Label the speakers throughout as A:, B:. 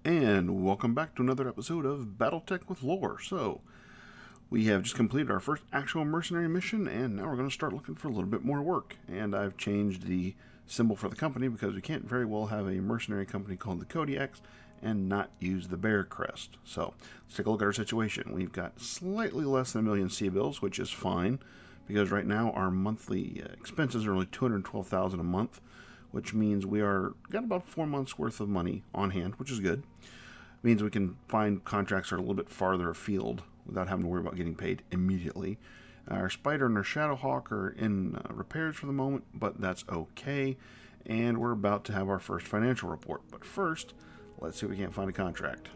A: And welcome back to another episode of Battletech with Lore. So, we have just completed our first actual mercenary mission, and now we're going to start looking for a little bit more work. And I've changed the symbol for the company because we can't very well have a mercenary company called the Kodiaks and not use the bear crest. So, let's take a look at our situation. We've got slightly less than 1 million C-bills, which is fine, because right now our monthly expenses are only $212,000 a month, which means we got about 4 months worth of money on hand, which is good. It means we can find contracts that are a little bit farther afield without having to worry about getting paid immediately. Our Spider and our Shadowhawk are in repairs for the moment, but that's okay. And we're about to have our first financial report. But first, let's see if we can't find a contract.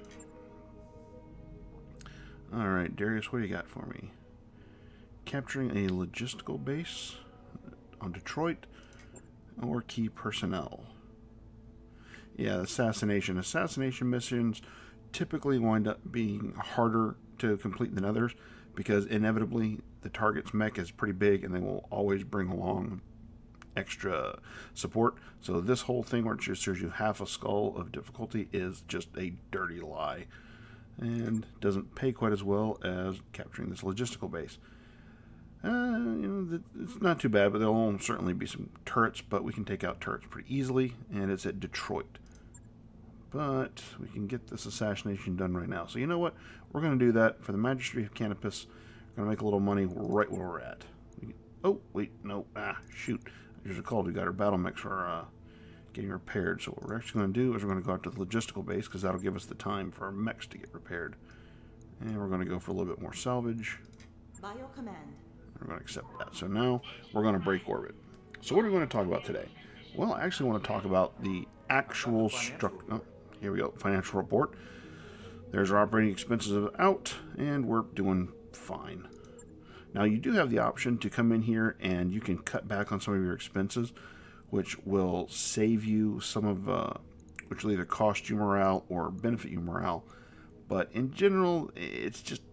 A: Alright, Darius, what do you got for me? Capturing a logistical base on Detroit, or key personnel. Yeah, assassination missions typically wind up being harder to complete than others because inevitably the target's mech is pretty big and they will always bring along extra support. So this whole thing where it just serves you half a skull of difficulty is just a dirty lie and doesn't pay quite as well as capturing this logistical base. It's not too bad, but there'll certainly be some turrets, but we can take out turrets pretty easily, and it's at Detroit. But we can get this assassination done right now. So you know what? We're going to do that for the Magistracy of Canopus. We're going to make a little money right where we're at. Oh, wait, no. Shoot. As you recall, we got our Battlemechs for getting repaired. So what we're actually going to do is we're going to go out to the logistical base, because that'll give us the time for our mechs to get repaired. And we're going to go for a little bit more salvage.
B: By your command.
A: We're going to accept that. So now we're going to break orbit. So what are we going to talk about today? Well, I actually want to talk about the actual structure. Oh, here we go. Financial report. There's our operating expenses out, and we're doing fine. Now, you do have the option to come in here and you can cut back on some of your expenses, which will save you some of, which will either cost you morale or benefit you morale. But in general, it's just,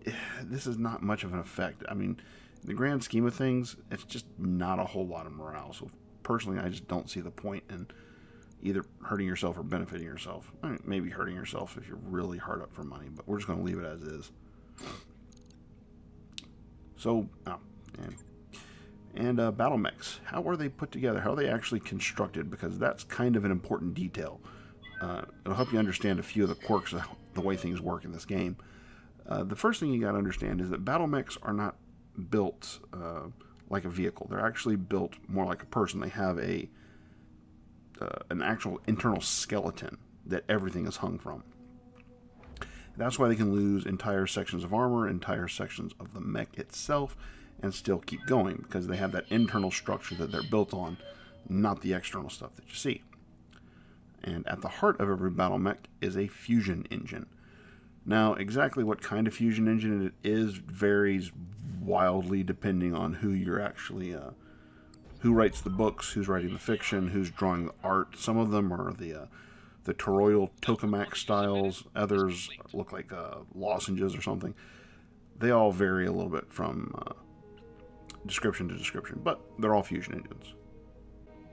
A: this is not much of an effect. I mean, in the grand scheme of things, it's just not a whole lot of morale. So personally, I just don't see the point in either hurting yourself or benefiting yourself. I mean, maybe hurting yourself if you're really hard up for money, but we're just going to leave it as is. So, Battlemechs. How are they put together? How are they actually constructed? Because that's kind of an important detail. It'll help you understand a few of the quirks of the way things work in this game. The first thing you got to understand is that Battlemechs are not built like a vehicle. They're actually built more like a person. They have an actual internal skeleton that everything is hung from. That's why they can lose entire sections of armor, entire sections of the mech itself, and still keep going, because they have that internal structure that they're built on, not the external stuff that you see. And at the heart of every Battlemech is a fusion engine. Now, exactly what kind of fusion engine it is varies wildly depending on who you're actually, who writes the books, who's writing the fiction, who's drawing the art. Some of them are the Toroidal tokamak styles. Others look like lozenges or something. They all vary a little bit from description to description, but they're all fusion engines.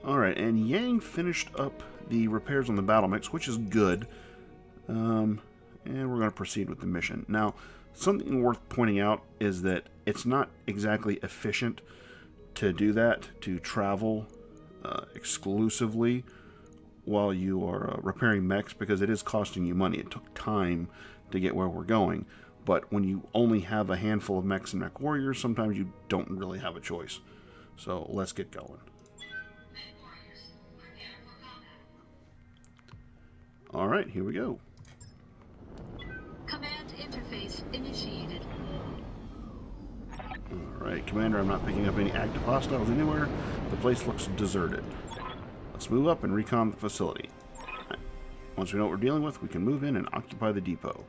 A: Alright, and Yang finished up the repairs on the Battlemechs, which is good. And we're going to proceed with the mission. Now, something worth pointing out is that it's not exactly efficient to do that, to travel exclusively while you are repairing mechs, because it is costing you money. It took time to get where we're going. But when you only have a handful of mechs and mech warriors, sometimes you don't really have a choice. So let's get going. Alright, here we go.
C: Command interface initiated.
A: Alright, Commander, I'm not picking up any active hostiles anywhere. The place looks deserted. Let's move up and recon the facility. Once we know what we're dealing with, we can move in and occupy the depot.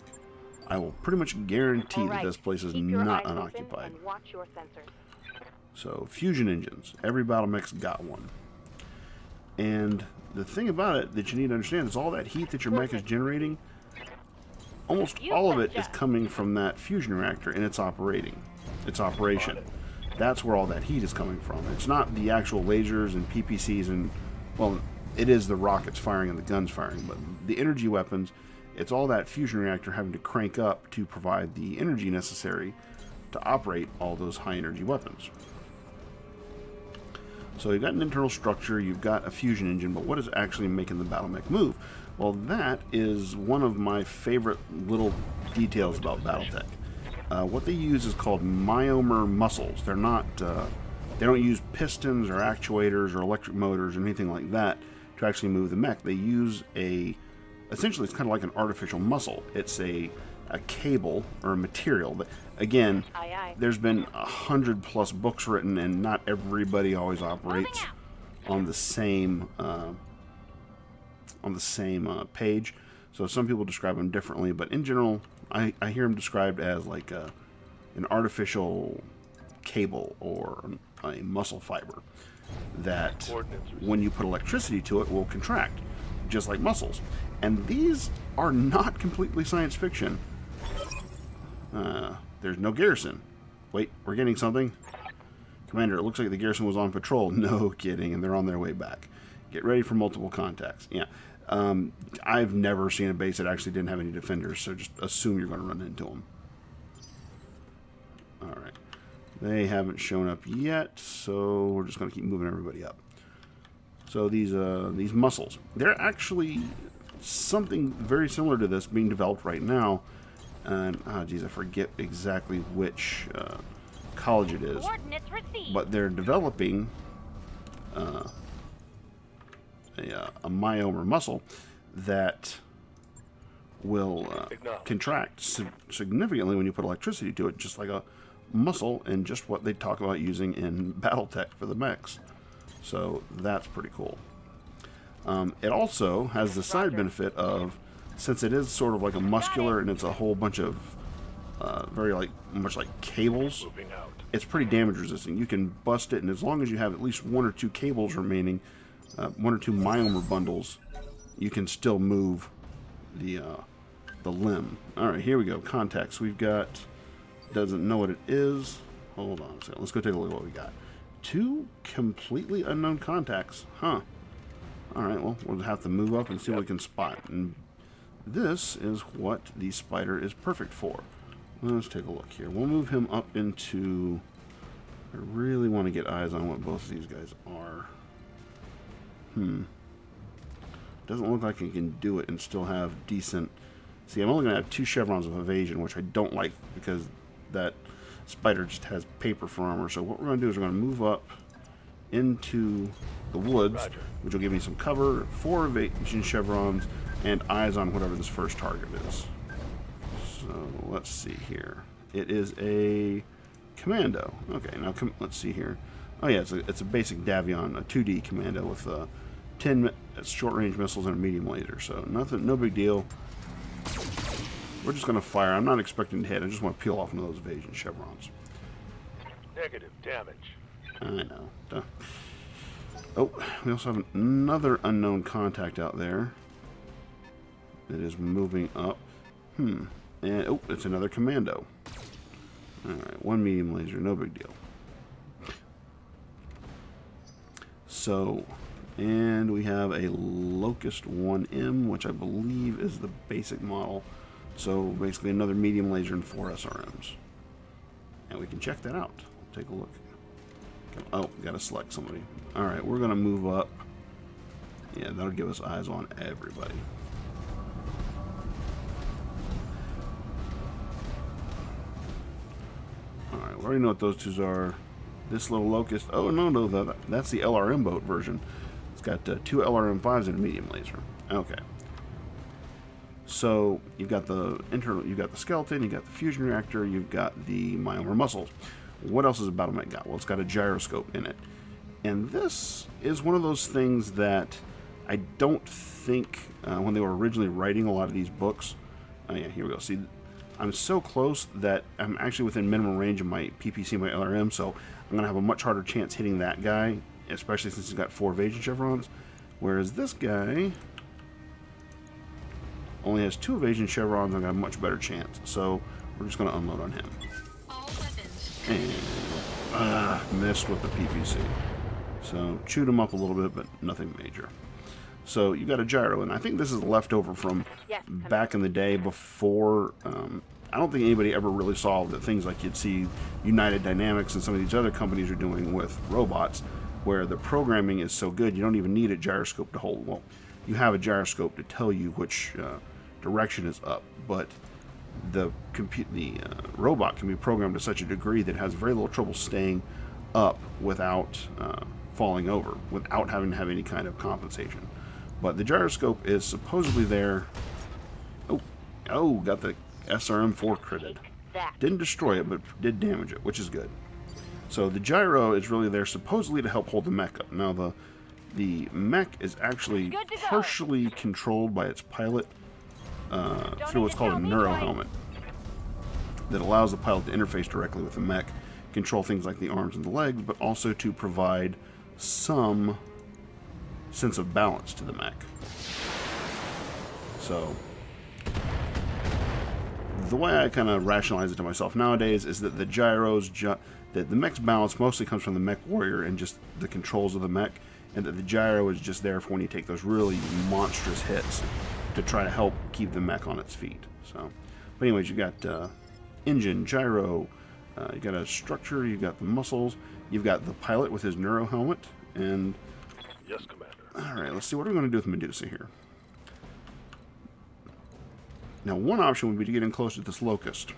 A: I will pretty much guarantee that this place is not unoccupied.
D: Watch your sensors.
A: So, fusion engines. Every Battlemech's got one. And the thing about it that you need to understand is all that heat that your mech is generating, almost all of it is coming from that fusion reactor in its operation. That's where all that heat is coming from. It's not the actual lasers and PPCs and, well, it is the rockets firing and the guns firing, but the energy weapons It's all that fusion reactor having to crank up to provide the energy necessary to operate all those high energy weapons. So you've got an internal structure, you've got a fusion engine, but what is actually making the Battlemech move? Well, that is one of my favorite little details about Battletech. What they use is called myomer muscles. They're not, they don't use pistons or actuators or electric motors or anything like that to actually move the mech. They use essentially it's kind of like an artificial muscle. It's a cable or a material. But again, there's been 100+ books written, and not everybody always operates on the same page. So some people describe them differently, but in general, I hear them described as like an artificial cable or a muscle fiber that, when you put electricity to it, will contract, just like muscles. And these are not completely science fiction. There's no garrison. Wait, we're getting something? Commander, it looks like the garrison was on patrol. No kidding, and they're on their way back. Get ready for multiple contacts. Yeah. I've never seen a base that actually didn't have any defenders, so just assume you're going to run into them. Alright. They haven't shown up yet, so we're just going to keep moving everybody up. So these muscles, they're actually something very similar to this being developed right now. And, geez, I forget exactly which college it is. But they're developing a myomer muscle that will contract significantly when you put electricity to it, just like a muscle, and just what they talk about using in Battletech for the mechs. So that's pretty cool. It also has the side benefit of, since it is sort of like a muscular and it's a whole bunch of very much like cables, it's pretty damage resistant. You can bust it, and as long as you have at least 1 or 2 cables remaining, 1 or 2 myomer bundles, you can still move the limb. Alright, here we go. Contacts. We've got, doesn't know what it is. Hold on a second. Let's go take a look at what we got. 2 completely unknown contacts. Huh. Alright, well, we'll have to move up and see what we can spot. And this is what the spider is perfect for. Let's take a look here. We'll move him up into... I really want to get eyes on what both of these guys are. Doesn't look like he can do it and still have decent... See, I'm only going to have 2 chevrons of evasion, which I don't like because that spider just has paper for armor. So what we're going to do is we're going to move up into the woods, which will give me some cover, 4 evasion chevrons, and eyes on whatever this first target is. So let's see here. It is a commando. Okay, now let's see here. Oh yeah, it's a basic Davion, a 2D commando with 10 short-range missiles and a medium laser. So nothing, no big deal. We're just going to fire. I'm not expecting to hit. I just want to peel off one of those evasion chevrons.
B: Negative damage.
A: I know. Duh. Oh, we also have another unknown contact out there. It is moving up. And, oh, it's another commando. Alright, 1 medium laser, no big deal. So, and we have a Locust 1M, which I believe is the basic model. So, basically another medium laser and 4 SRMs. And we can check that out. Take a look. Oh, gotta select somebody. Alright, we're gonna move up. Yeah, that'll give us eyes on everybody. Alright, we already know what those 2 are. This little Locust. Oh, no, that's the LRM boat version. It's got 2 LRM-5s and a medium laser. Okay. So, you've got the skeleton, you've got the fusion reactor, you've got the myomer muscles. What else has a Battlemech got? Well, it's got a gyroscope in it. And this is one of those things that I don't think, when they were originally writing a lot of these books... Oh yeah, here we go. See, I'm so close that I'm actually within minimum range of my PPC, my LRM, so I'm going to have a much harder chance hitting that guy, especially since he's got 4 evasion chevrons. Whereas this guy only has 2 evasion chevrons and I got a much better chance. So we're just going to unload on him.
C: All weapons.
A: And missed with the PPC. So chewed him up a little bit, but nothing major. So you got a gyro, and I think this is leftover from back in the day before. I don't think anybody ever really saw that things like you'd see United Dynamics and some of these other companies are doing with robots, where the programming is so good you don't even need a gyroscope to hold. Well, you have a gyroscope to tell you which direction is up, but the robot can be programmed to such a degree that it has very little trouble staying up without falling over, without having to have any kind of compensation. But the gyroscope is supposedly there. Oh, got the SRM-4 critted. Didn't destroy it, but did damage it, which is good. So the gyro is really there supposedly to help hold the mech up. Now the mech is actually partially controlled by its pilot through what's called a neuro helmet that allows the pilot to interface directly with the mech, control things like the arms and the legs, but also to provide some sense of balance to the mech. So the way I kind of rationalize it to myself nowadays is that the gyros, that the mech's balance mostly comes from the mech warrior and just the controls of the mech, and that the gyro is just there for when you take those really monstrous hits to try to help keep the mech on its feet. So, but anyways, you got engine, gyro, you got a structure, you got the muscles, you've got the pilot with his neuro helmet, and
B: yes, Commander.
A: All right, let's see what we're going to do with Medusa here. Now, one option would be to get in close to this locust.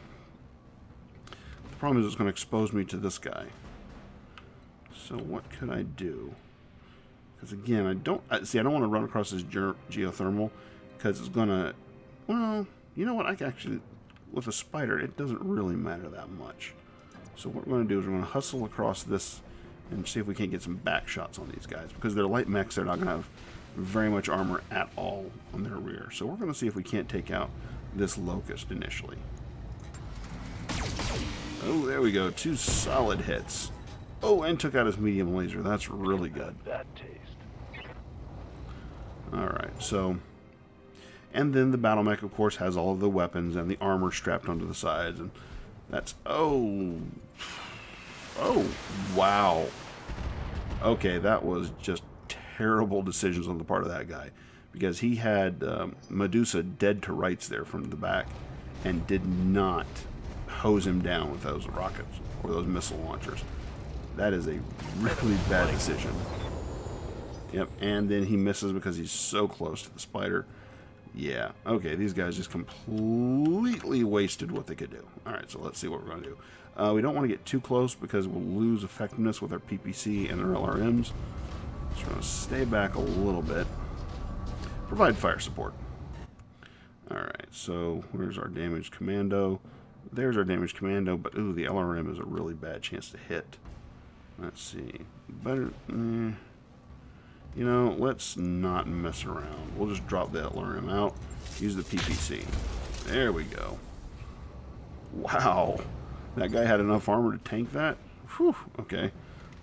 A: The problem is it's going to expose me to this guy. So what could I do? Because again, I don't want to run across this geothermal, because it's going to, well, you know what, I can actually, with a spider, it doesn't really matter that much. So what we're going to do is we're going to hustle across this and see if we can't get some back shots on these guys, because they're light mechs. They're not going to have very much armor at all on their rear. So we're going to see if we can't take out this locust initially. Oh, there we go. 2 solid hits. Oh, and took out his medium laser. That's really good.
B: That taste.
A: Alright, so, and then the Battlemech, of course, has all of the weapons and the armor strapped onto the sides, and that's, oh, wow. Okay, that was just terrible decisions on the part of that guy, because he had Medusa dead to rights there from the back and did not hose him down with those rockets or those missile launchers. That is a really bad decision. Yep, and then he misses because he's so close to the spider. Yeah, okay, these guys just completely wasted what they could do. Alright, so let's see what we're going to do. We don't want to get too close because we'll lose effectiveness with our PPC and our LRMs. So we're going to stay back a little bit. Provide fire support. Alright, so where's our damage commando? There's our damage commando, but ooh, the LRM is a really bad chance to hit. Let's see. Better... you know, let's not mess around. We'll just drop that LRM out. Use the PPC. There we go. Wow. That guy had enough armor to tank that? Whew. Okay.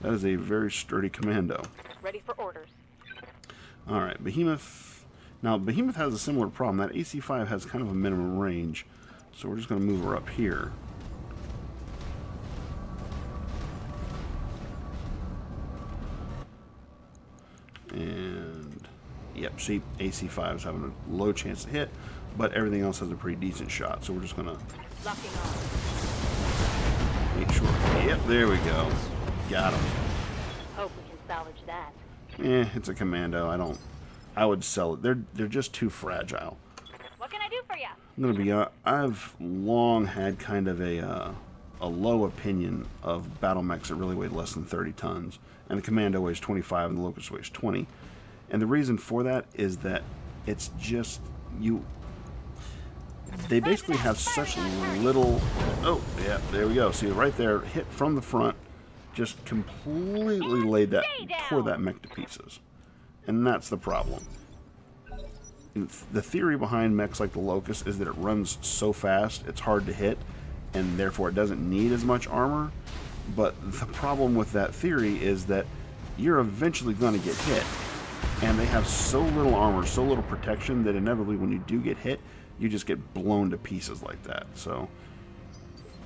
A: That is a very sturdy commando.
C: Ready for orders.
A: Alright, Behemoth. Now, Behemoth has a similar problem. That AC-5 has kind of a minimum range. So we're just going to move her up here. And, yep, see, AC-5 is having a low chance to hit, but everything else has a pretty decent shot. So we're just going to make sure. Yep, there we go. Got him.
C: Hope we can salvage that.
A: It's a commando. I would sell it. They're just too fragile.
C: What can I do for you?
A: I'm going to be, I've long had kind of a low opinion of Battlemechs that really weighed less than 30 tons. And the Commando weighs 25 and the Locust weighs 20. And the reason for that is that it's just, they basically have such little, oh, yeah, there we go. See, right there, hit from the front, just completely tore that mech to pieces. And that's the problem. The theory behind mechs like the Locust is that it runs so fast, it's hard to hit, and therefore it doesn't need as much armor. But the problem with that theory is that you're eventually going to get hit. And they have so little armor, so little protection, that inevitably when you do get hit, you just get blown to pieces like that. So,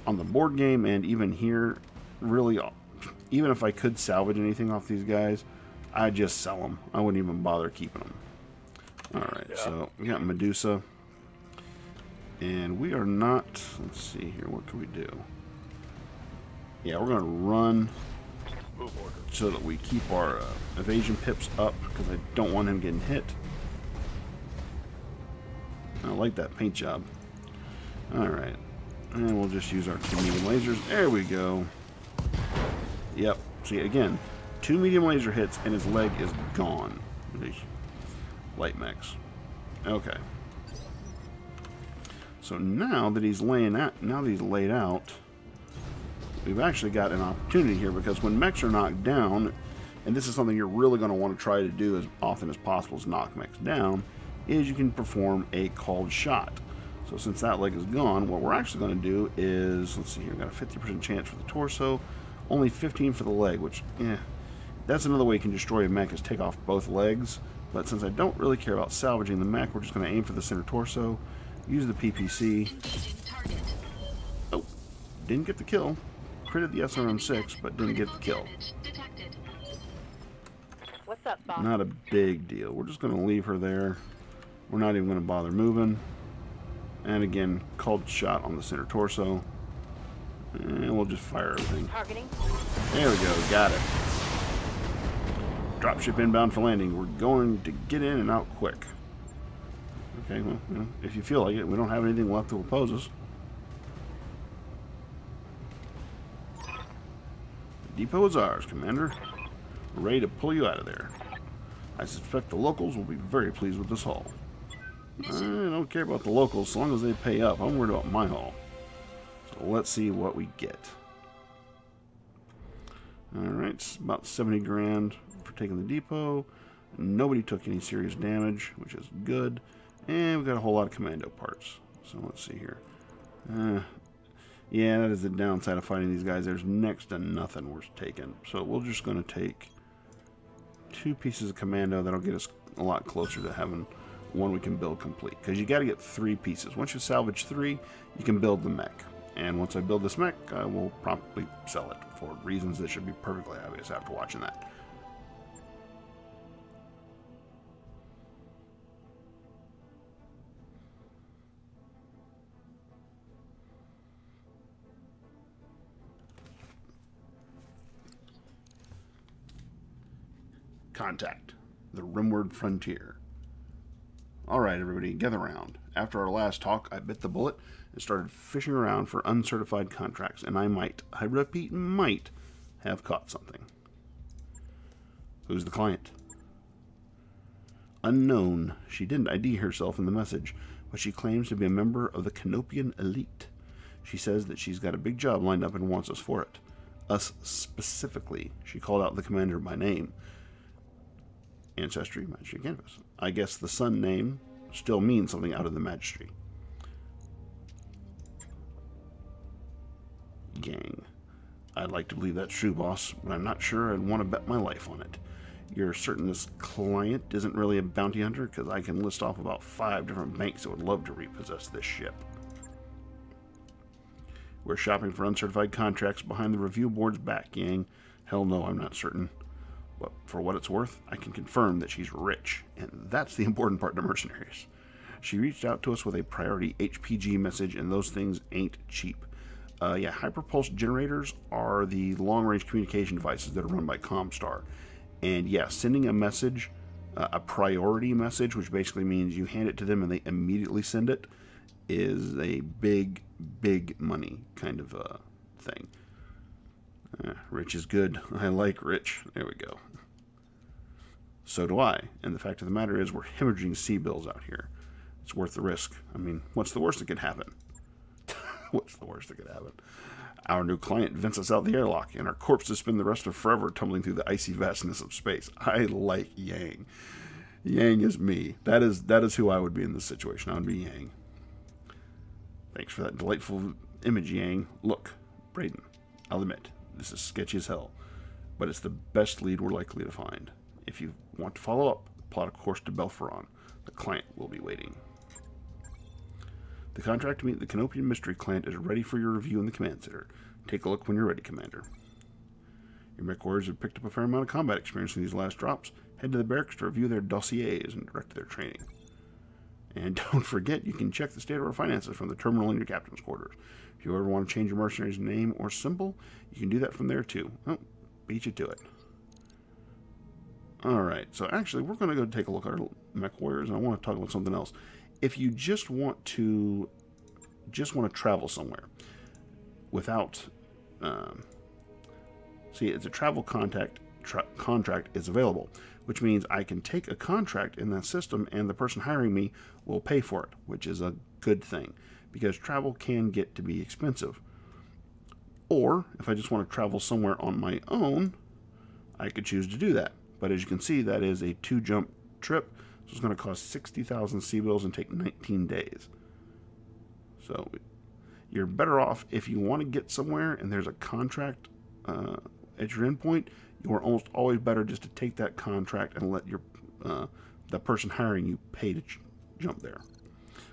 A: on the board game and even here, really, even if I could salvage anything off these guys, I'd just sell them. I wouldn't even bother keeping them. Alright,
B: Yeah.
A: so we got Medusa. And we are not... Let's see here. What can we do? Yeah, we're going to run
B: Move order.
A: so that we keep our evasion pips up because I don't want him getting hit. I like that paint job. Alright. And we'll just use our 2 medium lasers. There we go. Yep. See, again, 2 medium laser hits and his leg is gone. These light mechs. Okay. So now that he's laid out, we've actually got an opportunity here because when mechs are knocked down, and this is something you're really going to want to try to do as often as possible is knock mechs down, is you can perform a called shot. So since that leg is gone, what we're actually going to do is, let's see here, we've got a 50% chance for the torso, only 15 for the leg, which, that's another way you can destroy a mech is take off both legs. But since I don't really care about salvaging the mech, we're just going to aim for the center torso, use the PPC. Oh, didn't get the kill. Critted the SRM-6, but didn't get the kill.
C: What's up, boss?
A: Not a big deal. We're just going to leave her there. We're not even going to bother moving. And again, called shot on the center torso. And we'll just fire everything.
C: Targeting.
A: There we go. Got it. Dropship inbound for landing. We're going to get in and out quick. Okay, well, if you feel like it, we don't have anything left to oppose us. The depot is ours, Commander. We're ready to pull you out of there. I suspect the locals will be very pleased with this haul. I don't care about the locals, as long as they pay up. I'm worried about my haul. So let's see what we get. Alright, it's about 70 grand for taking the depot. Nobody took any serious damage, which is good. And we've got a whole lot of commando parts. So let's see here. Yeah, that is the downside of fighting these guys. There's next to nothing worth taking. So we're just going to take 2 pieces of commando. That'll get us a lot closer to having one we can build complete. Because you got to get 3 pieces. Once you salvage 3, you can build the mech. And once I build this mech, I will promptly sell it for reasons that should be perfectly obvious after watching that. Contact. The Rimward Frontier. Alright, everybody, gather around. After our last talk, I bit the bullet and started fishing around for uncertified contracts, and I repeat, might have caught something. Who's the client? Unknown. She didn't ID herself in the message, but she claims to be a member of the Canopian elite. She says that she's got a big job lined up and wants us for it. Us specifically. She called out the commander by name. Ancestry, Magic Canvas. I guess the sun name still means something out of the Magistry. Gang. I'd like to believe that's true, boss, but I'm not sure I'd want to bet my life on it. You're certain this client isn't really a bounty hunter? Because I can list off about 5 different banks that would love to repossess this ship. We're shopping for uncertified contracts behind the review board's back, Yang. Hell no, I'm not certain. But for what it's worth, I can confirm that she's rich, and that's the important part to mercenaries. She reached out to us with a priority HPG message, and those things ain't cheap. Yeah, hyperpulse generators are the long-range communication devices that are run by Comstar. And yeah, sending a message, a priority message, which basically means you hand it to them and they immediately send it, is a big, big money kind of thing. Rich is good. I like rich. There we go. So do I. And the fact of the matter is we're hemorrhaging sea bills out here. It's worth the risk. I mean, what's the worst that could happen? What's the worst that could happen? Our new client vents us out the airlock, and our corpses spend the rest of forever tumbling through the icy vastness of space. I like Yang. Yang is me. That is who I would be in this situation. I would be Yang. Thanks for that delightful image, Yang. Look, Braden, I'll admit, this is sketchy as hell, but it's the best lead we're likely to find. If you want to follow up, plot a course to Belferon. The client will be waiting. The contract to meet the Canopian Mystery client is ready for your review in the command center. Take a look when you're ready, Commander. Your mech warriors have picked up a fair amount of combat experience in these last drops. Head to the barracks to review their dossiers and direct their training. And don't forget, you can check the state of our finances from the terminal in your captain's quarters. If you ever want to change your mercenary's name or symbol, you can do that from there too. Oh, beat you to it. Alright, so actually we're going to go take a look at our mech warriors, and I want to talk about something else. If you just want to travel somewhere without see, it's a travel contract is available, which means I can take a contract in that system and the person hiring me will pay for it, which is a good thing because travel can get to be expensive. Or if I just want to travel somewhere on my own, I could choose to do that. But as you can see, that is a 2-jump trip, so it's going to cost 60,000 C-bills and take 19 days. So you're better off if you want to get somewhere and there's a contract at your endpoint. You are almost always better just to take that contract and let your the person hiring you pay to jump there.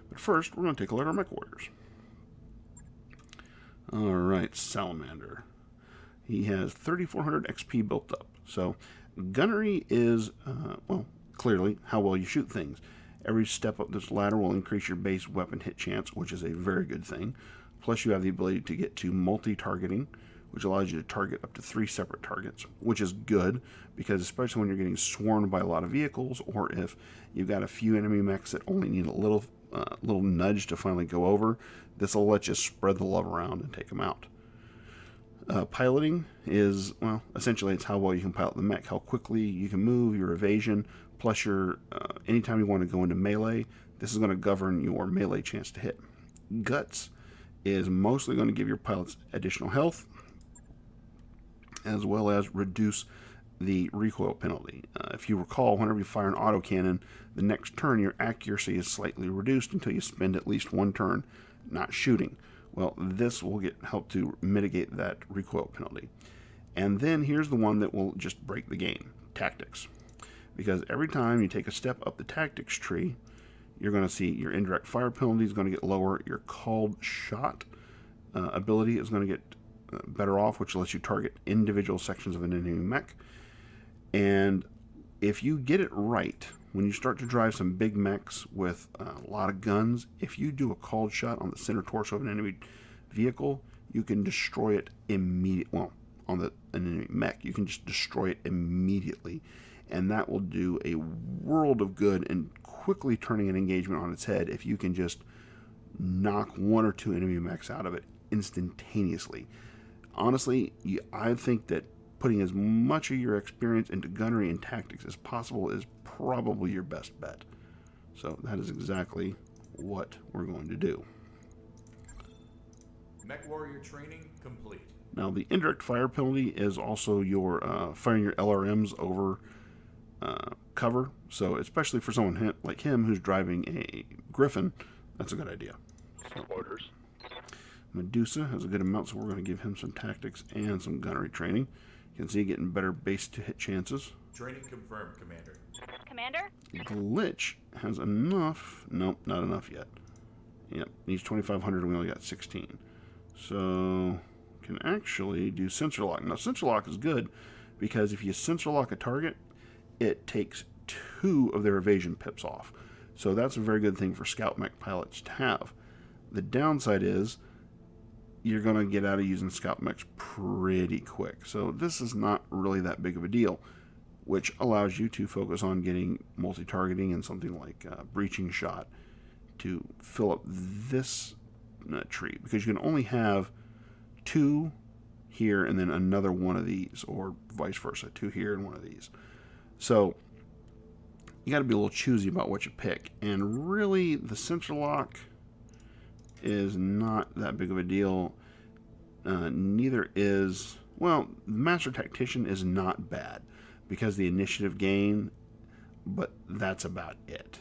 A: But first, we're going to take a look at our mech warriors. Alright, Salamander. He has 3,400 XP built up. So, gunnery is, well, clearly how well you shoot things. Every step up this ladder will increase your base weapon hit chance, which is a very good thing. Plus, you have the ability to get to multi-targeting, which allows you to target up to 3 separate targets, which is good because especially when you're getting swarmed by a lot of vehicles, or if you've got a few enemy mechs that only need a little nudge to finally go over, this will let you spread the love around and take them out. Piloting is, well, essentially it's how well you can pilot the mech, how quickly you can move, your evasion, plus your anytime you want to go into melee, this is going to govern your melee chance to hit. Guts is mostly going to give your pilots additional health, as well as reduce the recoil penalty. If you recall, whenever you fire an autocannon, the next turn your accuracy is slightly reduced until you spend at least 1 turn not shooting. Well, this will help to mitigate that recoil penalty. And then here's the one that will just break the game, tactics. Because every time you take a step up the tactics tree, you're going to see your indirect fire penalty is going to get lower, your called shot ability is going to get better off, which lets you target individual sections of an enemy mech. And if you get it right, when you start to drive some big mechs with a lot of guns, if you do a called shot on the center torso of an enemy vehicle, you can destroy it immediately. Well, on an enemy mech, you can just destroy it immediately. And that will do a world of good in quickly turning an engagement on its head if you can just knock 1 or 2 enemy mechs out of it instantaneously. Honestly, I think that putting as much of your experience into gunnery and tactics as possible is probably your best bet. So that is exactly what we're going to do.
D: Mech warrior training complete.
A: Now the indirect fire penalty is also your firing your LRMs over cover. So especially for someone like him who's driving a Griffin, that's a good idea. So,
B: Orders.
A: Medusa has a good amount, so we're going to give him some tactics and some gunnery training. You can see getting better base to hit chances.
D: Training confirmed, Commander.
C: Commander?
A: Glitch has enough. Nope, not enough yet. Yep, needs 2,500 and we only got 16. So, can actually do sensor lock. Now, sensor lock is good because if you sensor lock a target, it takes 2 of their evasion pips off. So that's a very good thing for scout mech pilots to have. The downside is you're going to get out of using scout mechs pretty quick. So this is not really that big of a deal, which allows you to focus on getting multi-targeting and something like breaching shot to fill up this tree, because you can only have 2 here and then another one of these, or vice versa, 2 here and 1 of these. So you got to be a little choosy about what you pick, and really the sensor lock is not that big of a deal. Neither is, well, the Master Tactician is not bad because the initiative gain, but that's about it.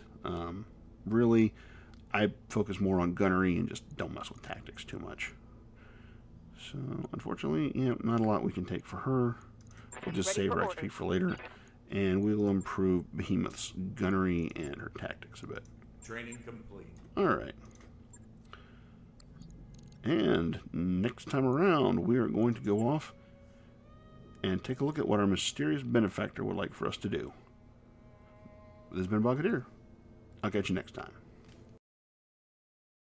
A: Really, I focus more on gunnery and just don't mess with tactics too much. So, unfortunately, yeah, not a lot we can take for her. We'll just save her XP for later, and we will improve Behemoth's gunnery and her tactics a bit.
D: Training complete.
A: Alright. And next time around, we are going to go off and take a look at what our mysterious benefactor would like for us to do. This has been Battletech. I'll catch you next time.